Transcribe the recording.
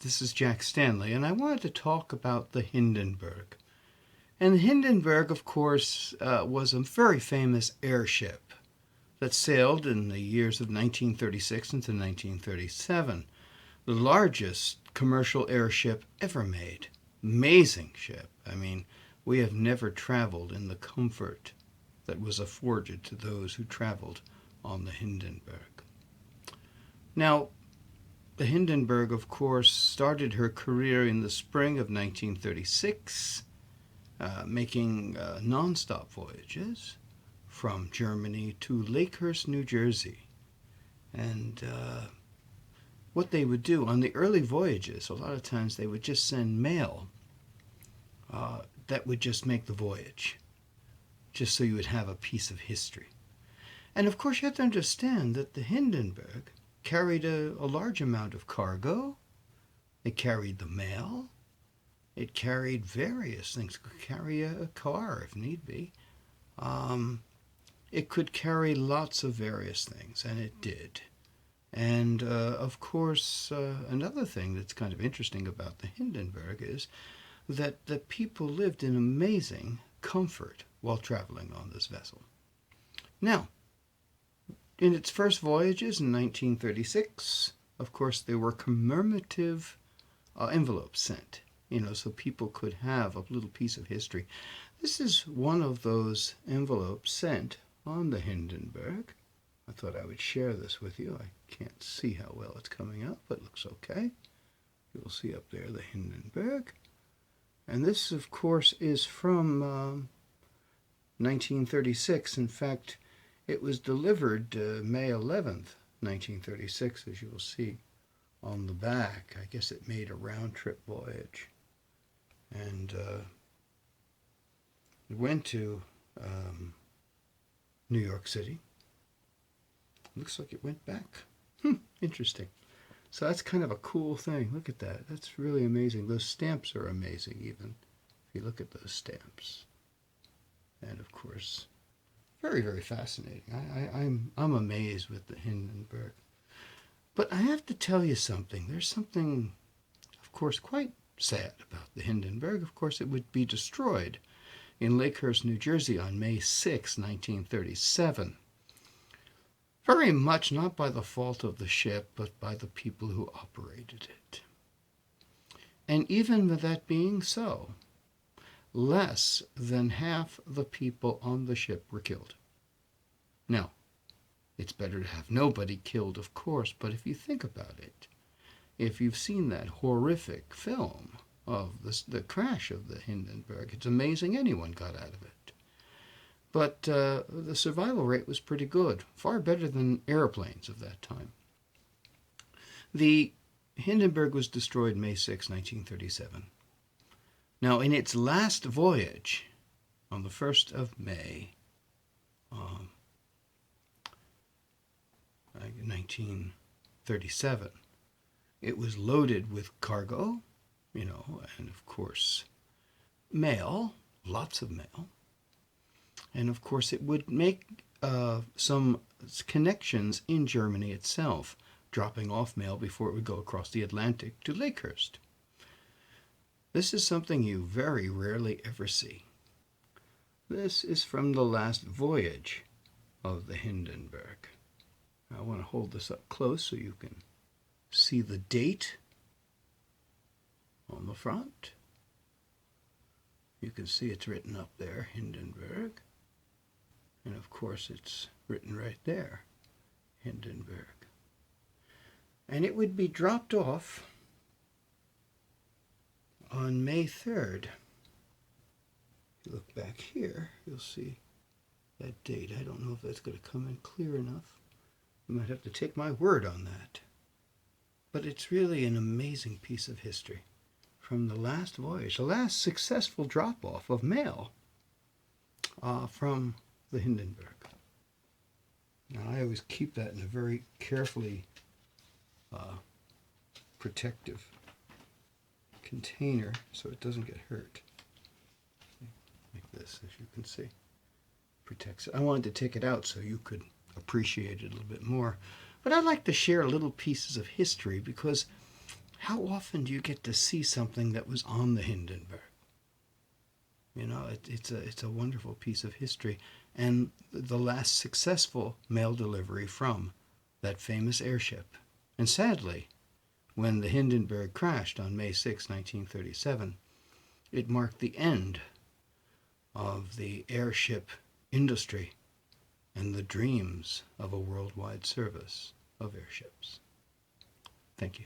This is Jack Stanley, and I wanted to talk about the Hindenburg. And the Hindenburg, of course, was a very famous airship that sailed in the years of 1936 into 1937. The largest commercial airship ever made. Amazing ship. I mean, we have never traveled in the comfort that was afforded to those who traveled on the Hindenburg. Now, the Hindenburg, of course, started her career in the spring of 1936, making non-stop voyages from Germany to Lakehurst, New Jersey. And what they would do on the early voyages, a lot of times they would just send mail that would just make the voyage, just so you would have a piece of history. And of course, you have to understand that the Hindenburg carried a large amount of cargo. It carried the mail. It carried various things. It could carry a car if need be. It could carry lots of various things, and it did. And of course, another thing that's kind of interesting about the Hindenburg is that the people lived in amazing comfort while traveling on this vessel. Now, in its first voyages in 1936, of course, there were commemorative envelopes sent, so people could have a little piece of history. This is one of those envelopes sent on the Hindenburg. I thought I would share this with you. I can't see how well it's coming out, but it looks okay. You'll see up there the Hindenburg. And this, of course, is from 1936. In fact, it was delivered May 11th, 1936, as you will see on the back. I guess it made a round-trip voyage. And it went to New York City. Looks like it went back. Interesting. So that's kind of a cool thing. Look at that. That's really amazing. Those stamps are amazing, even if you look at those stamps. And of course, very, very fascinating. I'm amazed with the Hindenburg. But I have to tell you something. There's something, of course, quite sad about the Hindenburg. Of course, it would be destroyed in Lakehurst, New Jersey on May 6, 1937. Very much not by the fault of the ship, but by the people who operated it. And even with that being so, less than half the people on the ship were killed. Now, it's better to have nobody killed, of course, but if you think about it, if you've seen that horrific film of the crash of the Hindenburg, it's amazing anyone got out of it. But the survival rate was pretty good, far better than airplanes of that time. The Hindenburg was destroyed May 6, 1937. Now, in its last voyage, on the 1st of May, 1937, it was loaded with cargo, and of course, mail, lots of mail. And of course, it would make some connections in Germany itself, dropping off mail before it would go across the Atlantic to Lakehurst. This is something you very rarely ever see. This is from the last voyage of the Hindenburg. I want to hold this up close so you can see the date on the front. You can see it's written up there, Hindenburg. And of course, it's written right there, Hindenburg. And it would be dropped off on May 3rd. If you look back here, you'll see that date. I don't know if that's going to come in clear enough. You might have to take my word on that. But it's really an amazing piece of history from the last voyage, the last successful drop-off of mail from the Hindenburg. Now, I always keep that in a very carefully protective container so it doesn't get hurt. Like this, as you can see. Protects it. I wanted to take it out so you could appreciate it a little bit more. But I like to share little pieces of history because how often do you get to see something that was on the Hindenburg? You know, it's a wonderful piece of history, and the last successful mail delivery from that famous airship. And sadly, when the Hindenburg crashed on May 6, 1937, it marked the end of the airship industry and the dreams of a worldwide service of airships. Thank you.